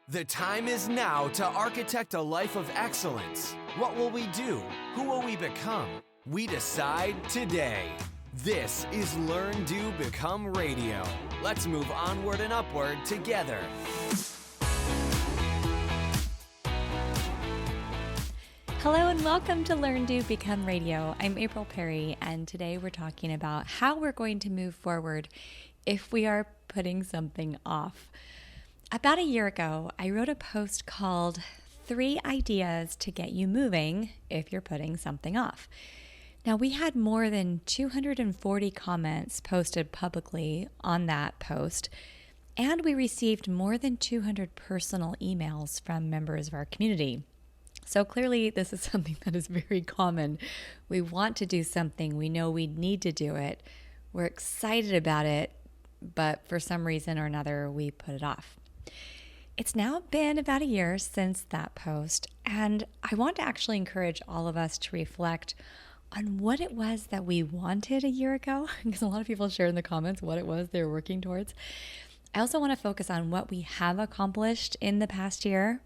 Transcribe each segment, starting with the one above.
The time is now to architect a life of excellence. What will we do? Who will we become? We decide today. This is Learn, Do, Become Radio. Let's move onward and upward together. Hello and welcome to Learn, Do, Become Radio. I'm April Perry, and today we're talking about how we're going to move forward if we are putting something off. About a year ago, I wrote a post called 3 Ideas to Get You Moving If You're Putting Something Off. Now, we had more than 240 comments posted publicly on that post, and we received more than 200 personal emails from members of our community. So clearly, this is something that is very common. We want to do something. We know we need to do it. We're excited about it, but for some reason or another, we put it off. It's now been about a year since that post, and I want to actually encourage all of us to reflect on what it was that we wanted a year ago, because a lot of people share in the comments what it was they were working towards. I also want to focus on what we have accomplished in the past year,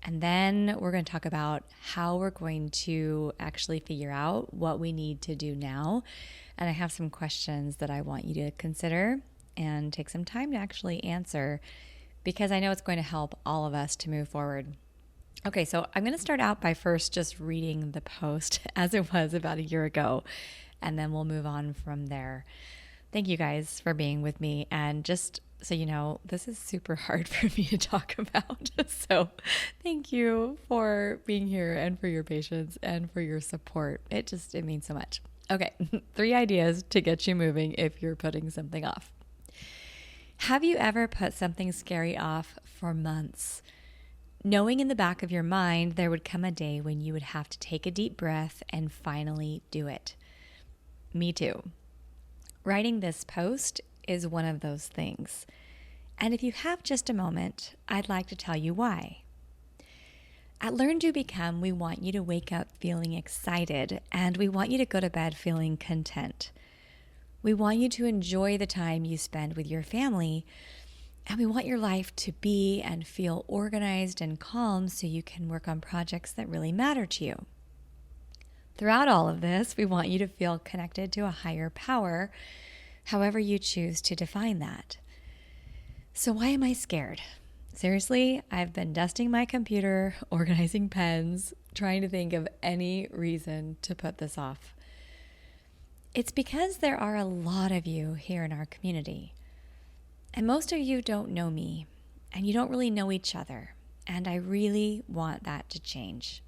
and then we're going to talk about how we're going to actually figure out what we need to do now. And I have some questions that I want you to consider and take some time to actually answer, because I know it's going to help all of us to move forward. Okay, so I'm going to start out by first just reading the post as it was about a year ago, and then we'll move on from there. Thank you guys for being with me, and just so you know, this is super hard for me to talk about, so thank you for being here and for your patience and for your support. It means so much. Okay, 3 ideas to get you moving if you're putting something off. Have you ever put something scary off for months, knowing in the back of your mind there would come a day when you would have to take a deep breath and finally do it? Me too. Writing this post is one of those things. And if you have just a moment, I'd like to tell you why. At Learn, Do, Become, we want you to wake up feeling excited, and we want you to go to bed feeling content. We want you to enjoy the time you spend with your family, and we want your life to be and feel organized and calm so you can work on projects that really matter to you. Throughout all of this, we want you to feel connected to a higher power, however you choose to define that. So why am I scared? Seriously, I've been dusting my computer, organizing pens, trying to think of any reason to put this off. It's because there are a lot of you here in our community, and most of you don't know me, and you don't really know each other, and I really want that to change.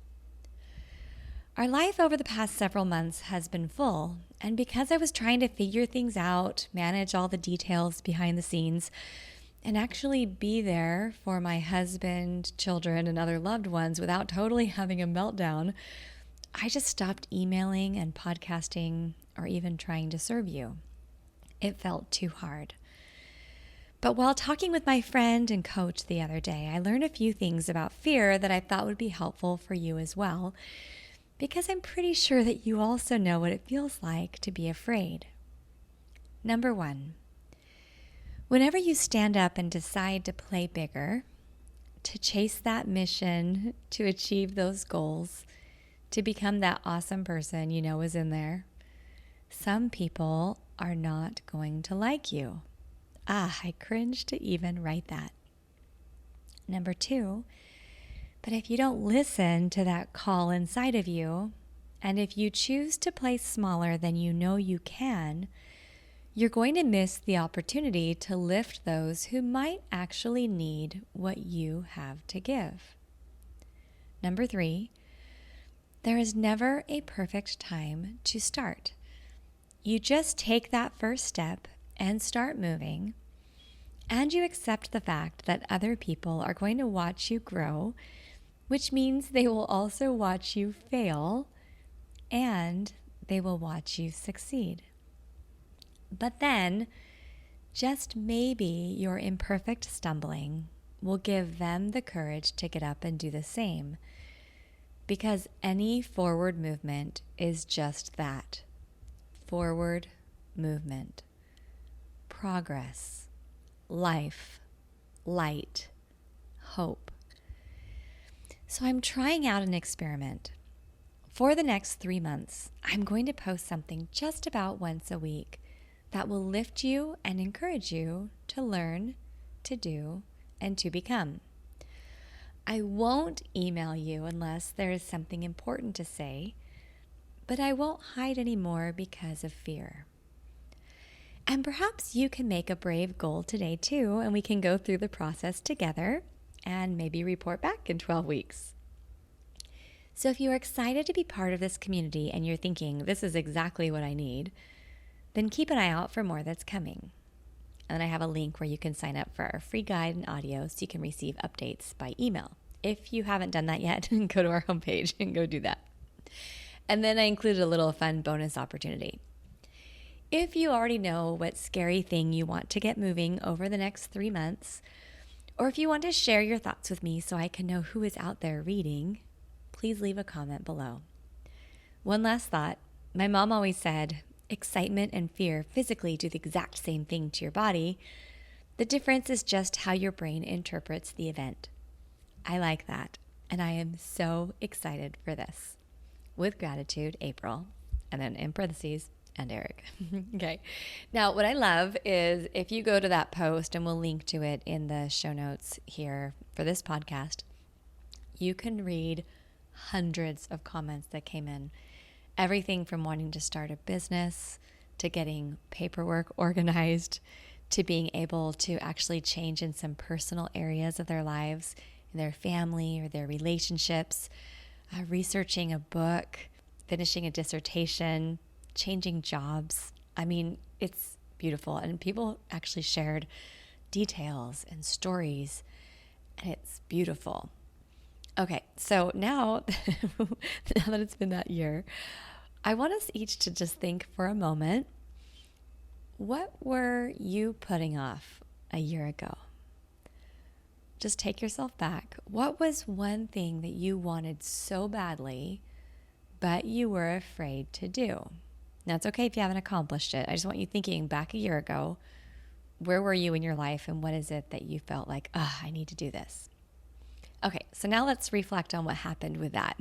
Our life over the past several months has been full, and because I was trying to figure things out, manage all the details behind the scenes, and actually be there for my husband, children, and other loved ones without totally having a meltdown, I just stopped emailing and podcasting or even trying to serve you. It felt too hard. But while talking with my friend and coach the other day, I learned a few things about fear that I thought would be helpful for you as well, because I'm pretty sure that you also know what it feels like to be afraid. Number 1, whenever you stand up and decide to play bigger, to chase that mission, to achieve those goals, to become that awesome person you know is in there, some people are not going to like you. I cringe to even write that. Number 2, but if you don't listen to that call inside of you, and if you choose to play smaller than you know you can, you're going to miss the opportunity to lift those who might actually need what you have to give. Number 3, there is never a perfect time to start. You just take that first step and start moving, and you accept the fact that other people are going to watch you grow, which means they will also watch you fail, and they will watch you succeed. But then, just maybe your imperfect stumbling will give them the courage to get up and do the same, because any forward movement is just that. Forward movement, progress, life, light, hope. So I'm trying out an experiment. For the next 3 months, I'm going to post something just about once a week that will lift you and encourage you to learn, to do, and to become. I won't email you unless there is something important to say, but I won't hide anymore because of fear. And perhaps you can make a brave goal today too, and we can go through the process together and maybe report back in 12 weeks. So if you're excited to be part of this community and you're thinking, this is exactly what I need, then keep an eye out for more that's coming. And I have a link where you can sign up for our free guide and audio so you can receive updates by email. If you haven't done that yet, go to our homepage and go do that. And then I included a little fun bonus opportunity. If you already know what scary thing you want to get moving over the next 3 months, or if you want to share your thoughts with me so I can know who is out there reading, please leave a comment below. One last thought. My mom always said, excitement and fear physically do the exact same thing to your body. The difference is just how your brain interprets the event. I like that, and I am so excited for this. With gratitude, April, and then in parentheses, and Eric. Okay. Now, what I love is if you go to that post, and we'll link to it in the show notes here for this podcast, you can read hundreds of comments that came in. Everything from wanting to start a business, to getting paperwork organized, to being able to actually change in some personal areas of their lives, in their family or their relationships, researching a book, finishing a dissertation, changing jobs. I mean, it's beautiful. And people actually shared details and stories, and it's beautiful. Okay, so now that it's been that year, I want us each to just think for a moment, what were you putting off a year ago? Just take yourself back. What was one thing that you wanted so badly, but you were afraid to do? Now, it's okay if you haven't accomplished it. I just want you thinking back a year ago, where were you in your life, and what is it that you felt like, I need to do this? Okay, so now let's reflect on what happened with that.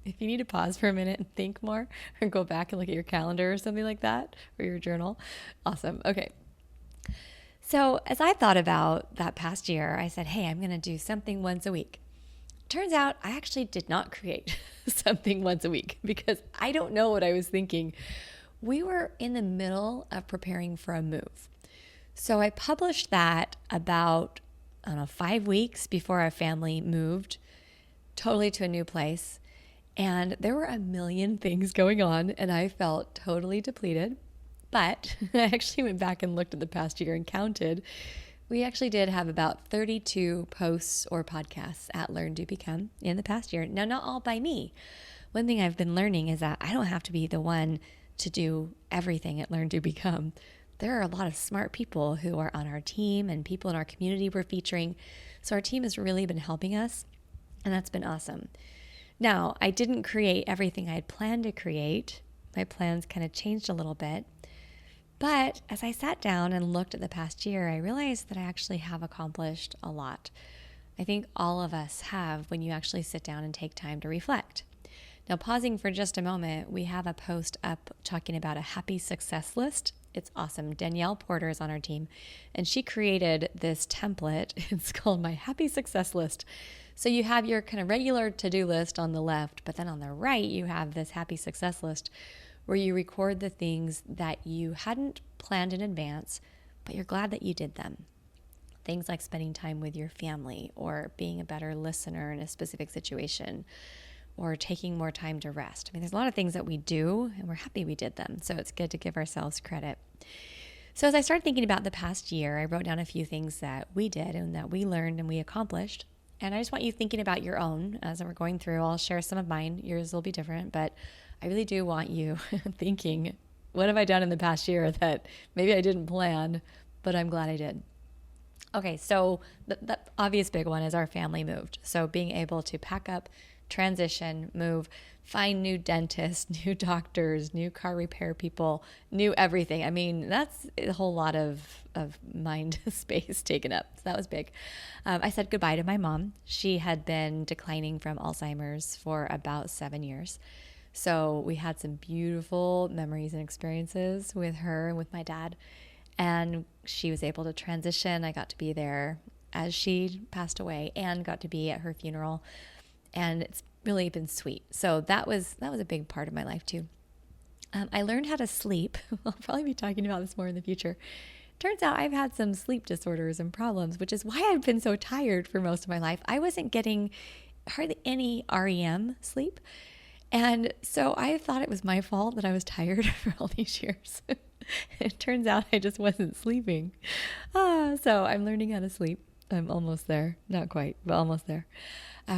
If you need to pause for a minute and think more, or go back and look at your calendar or something like that, or your journal, awesome. Okay. So as I thought about that past year, I said, hey, I'm going to do something once a week. Turns out I actually did not create something once a week because I don't know what I was thinking. We were in the middle of preparing for a move. So I published that about 5 weeks before our family moved totally to a new place. And there were a million things going on, and I felt totally depleted. But I actually went back and looked at the past year and counted. We actually did have about 32 posts or podcasts at Learn, Do, Become in the past year. Now, not all by me. One thing I've been learning is that I don't have to be the one to do everything at Learn, Do, Become. There are a lot of smart people who are on our team and people in our community we're featuring. So our team has really been helping us, and that's been awesome. Now, I didn't create everything I had planned to create. My plans kind of changed a little bit. But as I sat down and looked at the past year, I realized that I actually have accomplished a lot. I think all of us have when you actually sit down and take time to reflect. Now, pausing for just a moment, we have a post up talking about a happy success list. It's awesome. Danielle Porter is on our team, and she created this template. It's called My Happy Success List. So you have your kind of regular to-do list on the left, but then on the right, you have this happy success list where you record the things that you hadn't planned in advance, but you're glad that you did them. Things like spending time with your family, or being a better listener in a specific situation, or taking more time to rest. I mean, there's a lot of things that we do, and we're happy we did them. So it's good to give ourselves credit. So as I started thinking about the past year, I wrote down a few things that we did and that we learned and we accomplished. And I just want you thinking about your own as we're going through. I'll share some of mine. Yours will be different, but I really do want you thinking, what have I done in the past year that maybe I didn't plan, but I'm glad I did? Okay, so the obvious big one is our family moved. So being able to pack up, transition, move, find new dentists, new doctors, new car repair people, new everything. I mean, that's a whole lot of mind space taken up. So that was big. I said goodbye to my mom. She had been declining from Alzheimer's for about 7 years. So we had some beautiful memories and experiences with her and with my dad. And she was able to transition. I got to be there as she passed away and got to be at her funeral. And it's really been sweet. So that was a big part of my life too. I learned how to sleep. I'll probably be talking about this more in the future. Turns out I've had some sleep disorders and problems, which is why I've been so tired for most of my life. I wasn't getting hardly any REM sleep. And so I thought it was my fault that I was tired for all these years. It turns out I just wasn't sleeping. So I'm learning how to sleep. I'm almost there. Not quite, but almost there.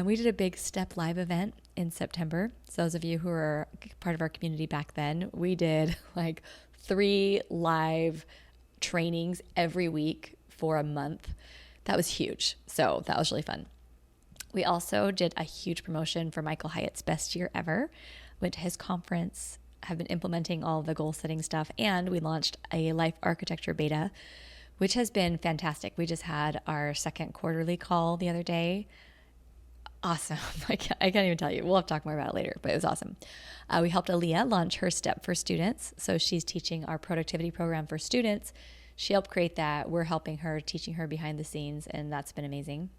We did a big Step Live event in September. So those of you who were part of our community back then, we did like 3 live trainings every week for a month. That was huge. So that was really fun. We also did a huge promotion for Michael Hyatt's Best Year Ever. Went to his conference, have been implementing all the goal setting stuff, and we launched a life architecture beta, which has been fantastic. We just had our second quarterly call the other day. Awesome. I can't even tell you. We'll have to talk more about it later, but it was awesome. We helped Aaliyah launch her Step for Students. So she's teaching our productivity program for students. She helped create that. We're helping her, teaching her behind the scenes, and that's been amazing.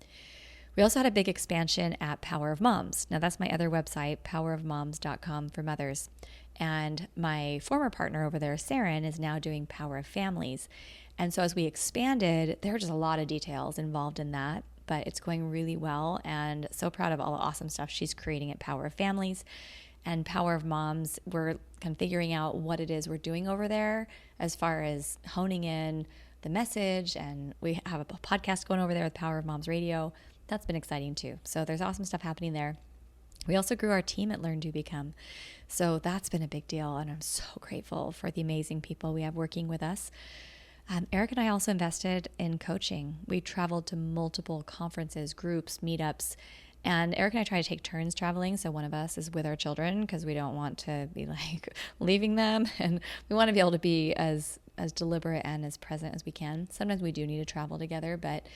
We also had a big expansion at Power of Moms. Now that's my other website, powerofmoms.com for mothers. And my former partner over there, Saren, is now doing Power of Families. And so as we expanded, there are just a lot of details involved in that, but it's going really well, and so proud of all the awesome stuff she's creating at Power of Families. And Power of Moms, we're kind of figuring out what it is we're doing over there as far as honing in the message. And we have a podcast going over there with Power of Moms Radio. That's been exciting too. So there's awesome stuff happening there. We also grew our team at Learn, Do, Become. So that's been a big deal. And I'm so grateful for the amazing people we have working with us. Eric and I also invested in coaching. We traveled to multiple conferences, groups, meetups, and Eric and I try to take turns traveling. So one of us is with our children because we don't want to be like leaving them, and we want to be able to be as deliberate and as present as we can. Sometimes we do need to travel together, but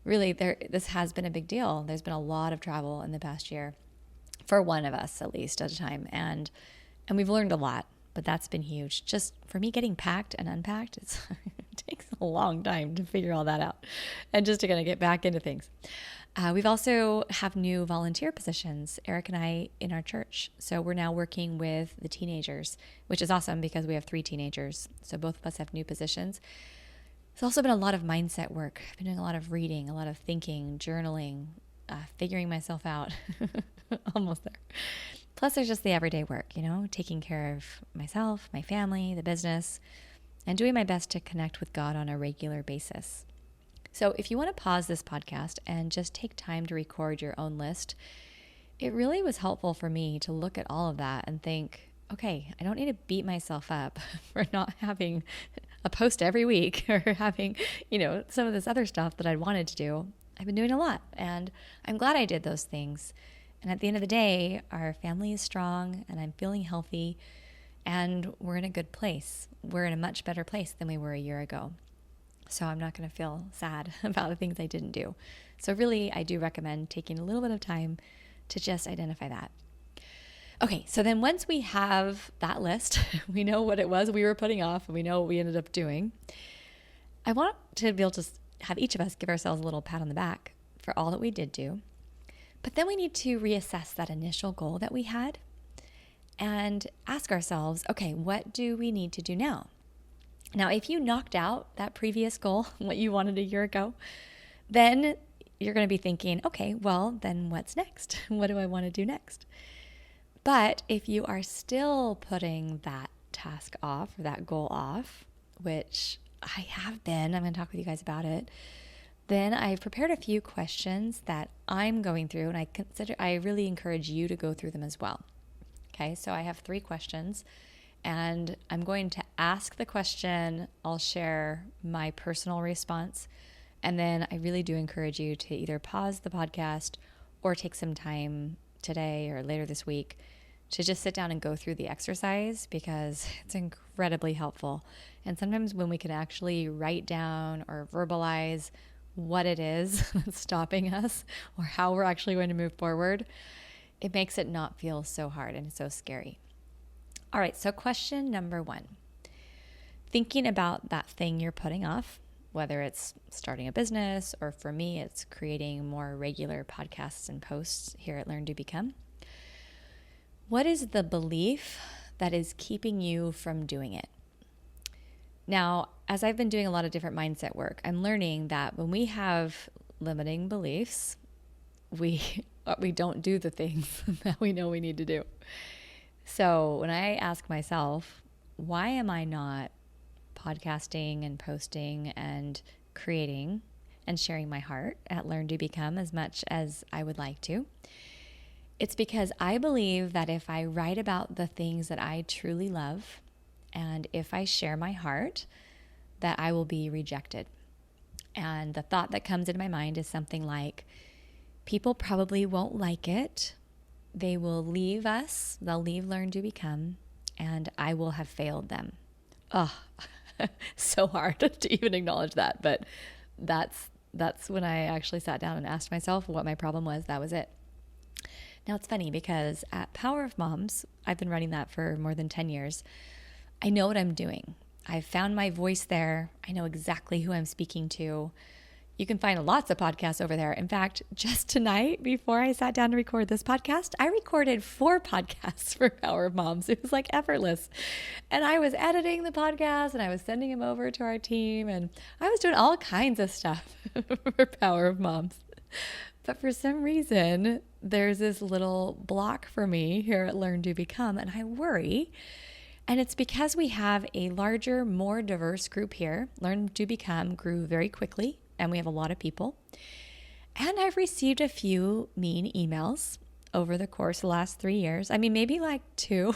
really this has been a big deal. There's been a lot of travel in the past year for one of us, at least at a time. And we've learned a lot, but that's been huge. Just for me, getting packed and unpacked, it takes a long time to figure all that out and just to kind of get back into things. We've also have new volunteer positions, Eric and I, in our church. So we're now working with the teenagers, which is awesome because we have 3 teenagers. So both of us have new positions. It's also been a lot of mindset work. I've been doing a lot of reading, a lot of thinking, journaling, figuring myself out. Almost there. Plus, there's just the everyday work, taking care of myself, my family, the business, and doing my best to connect with God on a regular basis. So if you want to pause this podcast and just take time to record your own list, it really was helpful for me to look at all of that and think, okay, I don't need to beat myself up for not having a post every week or having, some of this other stuff that I wanted to do. I've been doing a lot, and I'm glad I did those things. And at the end of the day, our family is strong and I'm feeling healthy and we're in a good place. We're in a much better place than we were a year ago. So I'm not going to feel sad about the things I didn't do. So really, I do recommend taking a little bit of time to just identify that. Okay, so then once we have that list, we know what it was we were putting off and we know what we ended up doing. I want to be able to have each of us give ourselves a little pat on the back for all that we did do. But then we need to reassess that initial goal that we had and ask ourselves, okay, what do we need to do now? Now, if you knocked out that previous goal, what you wanted a year ago, then you're going to be thinking, okay, well, then what's next? What do I want to do next? But if you are still putting that task off or that goal off, which I have been, I'm going to talk with you guys about it, then I've prepared a few questions that I'm going through, and I really encourage you to go through them as well. Okay, so I have 3 questions, and I'm going to ask the question, I'll share my personal response, and then I really do encourage you to either pause the podcast or take some time today or later this week to just sit down and go through the exercise because it's incredibly helpful. And sometimes when we can actually write down or verbalize what it is that's stopping us or how we're actually going to move forward, it makes it not feel so hard and so scary. All right, so question number 1. Thinking about that thing you're putting off, whether it's starting a business or for me, it's creating more regular podcasts and posts here at Learn to Become. What is the belief that is keeping you from doing it? Now, as I've been doing a lot of different mindset work, I'm learning that when we have limiting beliefs, we don't do the things that we know we need to do. So when I ask myself, why am I not podcasting and posting and creating and sharing my heart at Learn to Become as much as I would like to? It's because I believe that if I write about the things that I truly love and if I share my heart, that I will be rejected. And the thought that comes into my mind is something like, people probably won't like it. They will leave us. They'll leave Learn to Become, and I will have failed them. Oh, so hard to even acknowledge that. But that's when I actually sat down and asked myself what my problem was. That was it. Now, it's funny because at Power of Moms, I've been running that for more than 10 years. I know what I'm doing. I've found my voice there. I know exactly who I'm speaking to. You can find lots of podcasts over there. In fact, just tonight, before I sat down to record this podcast, I recorded 4 podcasts for Power of Moms. It was like effortless. And I was editing the podcast and I was sending them over to our team. And I was doing all kinds of stuff for Power of Moms. But for some reason, there's this little block for me here at Learn to Become, and I worry. And it's because we have a larger, more diverse group here. Learn to Become grew very quickly, and we have a lot of people. And I've received a few mean emails over the course of the last 3 years. I mean, maybe like 2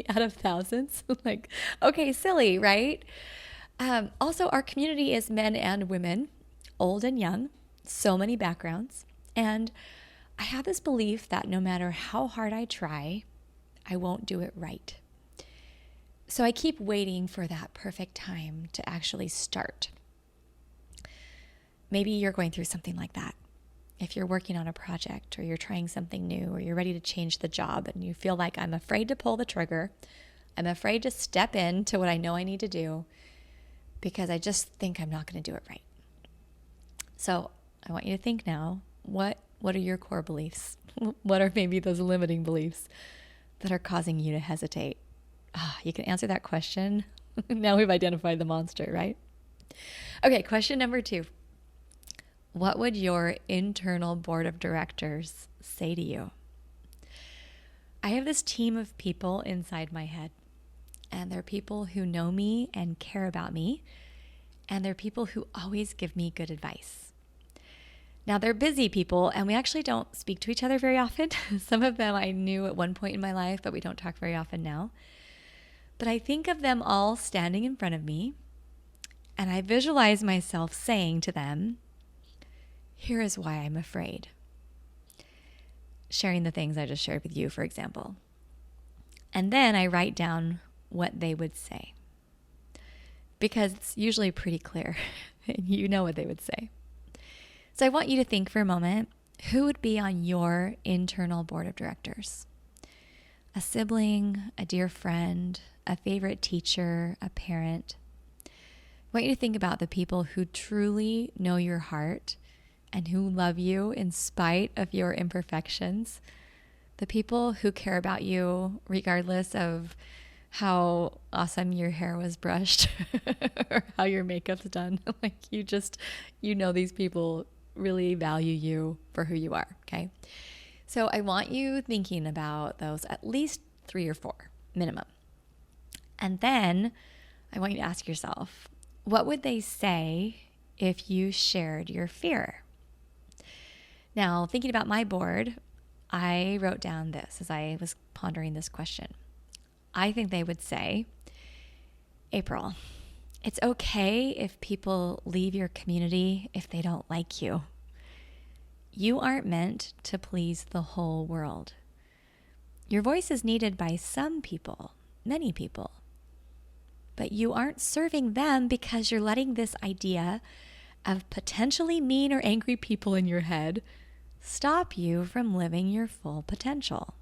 out of thousands. Like, okay, silly, right? Also, our community is men and women, old and young. So many backgrounds. And I have this belief that no matter how hard I try, I won't do it right. So I keep waiting for that perfect time to actually start. Maybe you're going through something like that. If you're working on a project or you're trying something new or you're ready to change the job and you feel like I'm afraid to pull the trigger, I'm afraid to step into what I know I need to do because I just think I'm not going to do it right. So I want you to think now, what are your core beliefs? What are maybe those limiting beliefs that are causing you to hesitate? You can answer that question. Now we've identified the monster, right? Okay, question number 2. What would your internal board of directors say to you? I have this team of people inside my head, and they're people who know me and care about me, and they're people who always give me good advice. Now, they're busy people, and we actually don't speak to each other very often. Some of them I knew at one point in my life, but we don't talk very often now. But I think of them all standing in front of me, and I visualize myself saying to them, here is why I'm afraid. Sharing the things I just shared with you, for example. And then I write down what they would say, because it's usually pretty clear, and you know what they would say. So I want you to think for a moment, who would be on your internal board of directors? A sibling, a dear friend, a favorite teacher, a parent. I want you to think about the people who truly know your heart and who love you in spite of your imperfections. The people who care about you regardless of how awesome your hair was brushed or how your makeup's done. Like you know these people really value you for who you are, okay? So I want you thinking about those at least 3 or 4 minimum. And then I want you to ask yourself, what would they say if you shared your fear? Now, thinking about my board, I wrote down this as I was pondering this question. I think they would say, April, it's okay if people leave your community if they don't like you. You aren't meant to please the whole world. Your voice is needed by some people, many people, but you aren't serving them because you're letting this idea of potentially mean or angry people in your head stop you from living your full potential.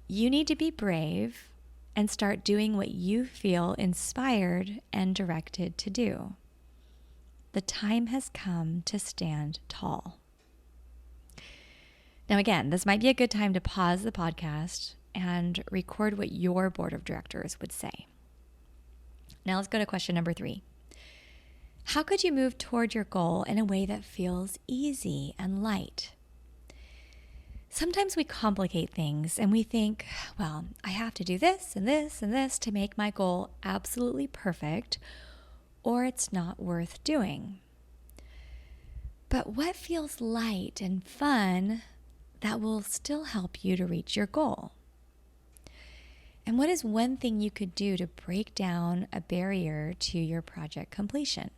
You need to be brave and start doing what you feel inspired and directed to do. The time has come to stand tall. Now, again, this might be a good time to pause the podcast and record what your board of directors would say. Now, let's go to question number 3. How could you move toward your goal in a way that feels easy and light? Sometimes we complicate things and we think, well, I have to do this and this and this to make my goal absolutely perfect, or it's not worth doing. But what feels light and fun that will still help you to reach your goal? And what is one thing you could do to break down a barrier to your project completion?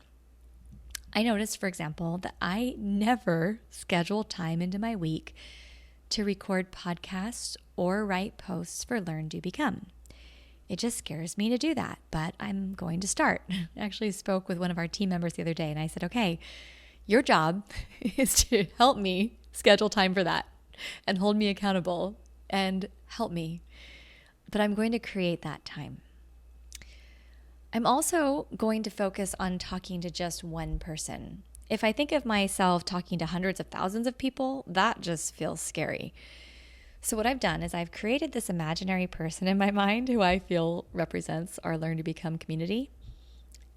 I noticed, for example, that I never schedule time into my week to record podcasts or write posts for Learn, Do, Become. It just scares me to do that, but I'm going to start. I actually spoke with one of our team members the other day and I said, okay, your job is to help me schedule time for that and hold me accountable and help me. But I'm going to create that time. I'm also going to focus on talking to just one person. If I think of myself talking to hundreds of thousands of people, that just feels scary. So what I've done is I've created this imaginary person in my mind who I feel represents our Learn to Become community.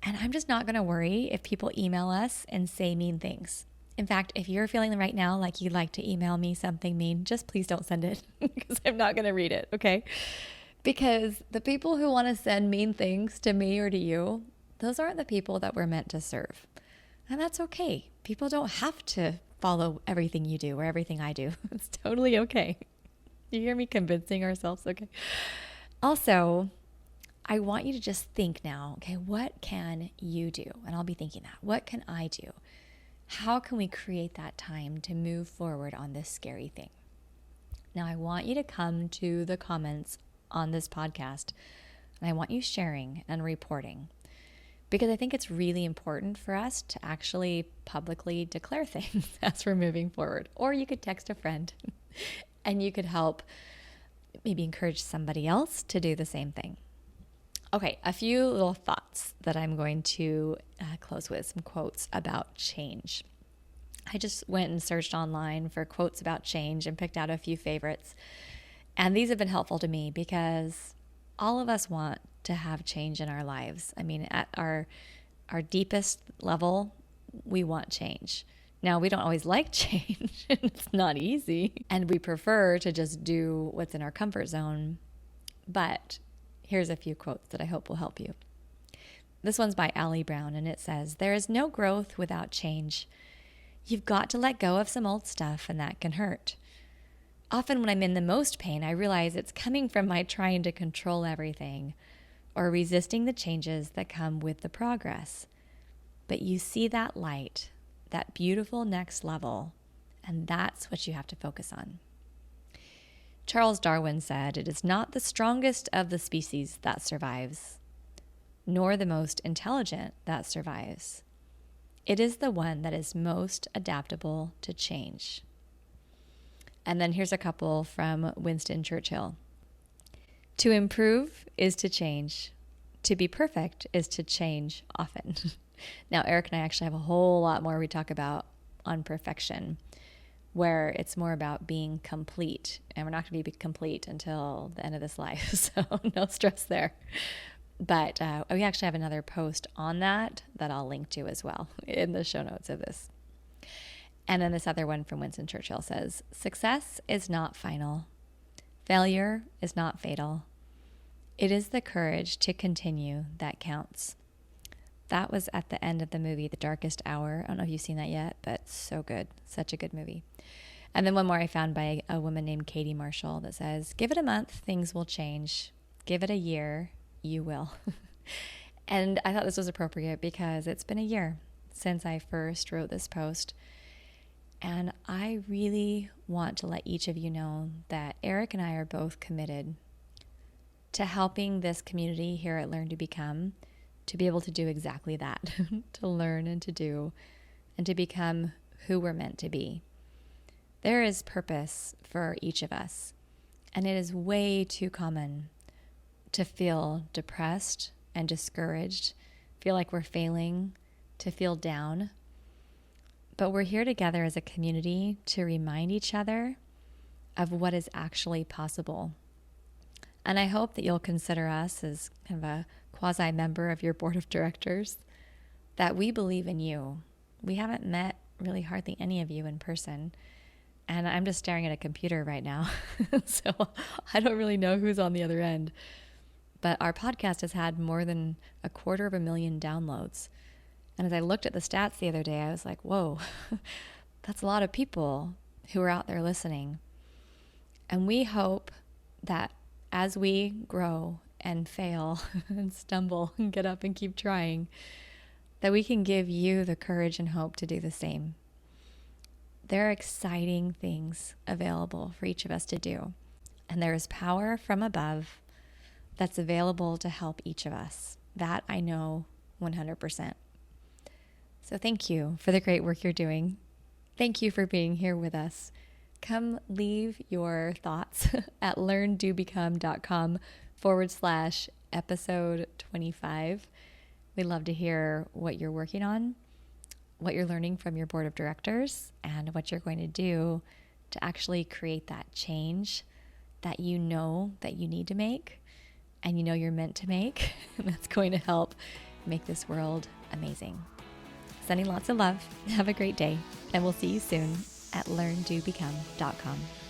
And I'm just not going to worry if people email us and say mean things. In fact, if you're feeling right now like you'd like to email me something mean, just please don't send it because I'm not going to read it, okay? Because the people who want to send mean things to me or to you, those aren't the people that we're meant to serve. And that's okay. People don't have to follow everything you do or everything I do. It's totally okay. You hear me convincing ourselves? Okay. Also, I want you to just think now, okay, what can you do? And I'll be thinking that. What can I do? How can we create that time to move forward on this scary thing? Now, I want you to come to the comments on this podcast, and I want you sharing and reporting, because I think it's really important for us to actually publicly declare things as we're moving forward. Or you could text a friend and you could help maybe encourage somebody else to do the same thing. Okay, a few little thoughts that I'm going to close with, some quotes about change. I just went and searched online for quotes about change and picked out a few favorites. And these have been helpful to me because all of us want to have change in our lives. I mean, at our deepest level, we want change. Now, we don't always like change. It's not easy. And we prefer to just do what's in our comfort zone. But here's a few quotes that I hope will help you. This one's by Allie Brown, and it says, "There is no growth without change. You've got to let go of some old stuff, and that can hurt. Often when I'm in the most pain, I realize it's coming from my trying to control everything or resisting the changes that come with the progress. But you see that light, that beautiful next level, and that's what you have to focus on." Charles Darwin said, "It is not the strongest of the species that survives, nor the most intelligent that survives. It is the one that is most adaptable to change." And then here's a couple from Winston Churchill. "To improve is to change. To be perfect is to change often." Now, Eric and I actually have a whole lot more we talk about on perfection, where it's more about being complete. And we're not going to be complete until the end of this life, so no stress there. But we actually have another post on that I'll link to as well in the show notes of this. And then this other one from Winston Churchill says, "Success is not final. Failure is not fatal. It is the courage to continue that counts." That was at the end of the movie, The Darkest Hour. I don't know if you've seen that yet, but so good. Such a good movie. And then one more I found by a woman named Katie Marshall that says, "Give it a month, things will change. Give it a year, you will." And I thought this was appropriate because it's been a year since I first wrote this post. And I really want to let each of you know that Eric and I are both committed to helping this community here at Learn to Become to be able to do exactly that, to learn and to do, and to become who we're meant to be. There is purpose for each of us, and it is way too common to feel depressed and discouraged, feel like we're failing, to feel down. But we're here together as a community to remind each other of what is actually possible. And I hope that you'll consider us as kind of a quasi-member of your board of directors, that we believe in you. We haven't met really hardly any of you in person, and I'm just staring at a computer right now, so I don't really know who's on the other end. But our podcast has had more than 250,000 downloads. And as I looked at the stats the other day, I was like, whoa, that's a lot of people who are out there listening. And we hope that as we grow and fail and stumble and get up and keep trying, that we can give you the courage and hope to do the same. There are exciting things available for each of us to do. And there is power from above that's available to help each of us. That I know 100%. So thank you for the great work you're doing. Thank you for being here with us. Come leave your thoughts at learndobecome.com/episode 25. We'd love to hear what you're working on, what you're learning from your board of directors, and what you're going to do to actually create that change that you know that you need to make and you know you're meant to make. And that's going to help make this world amazing. Sending lots of love. Have a great day, and we'll see you soon at learndobecome.com.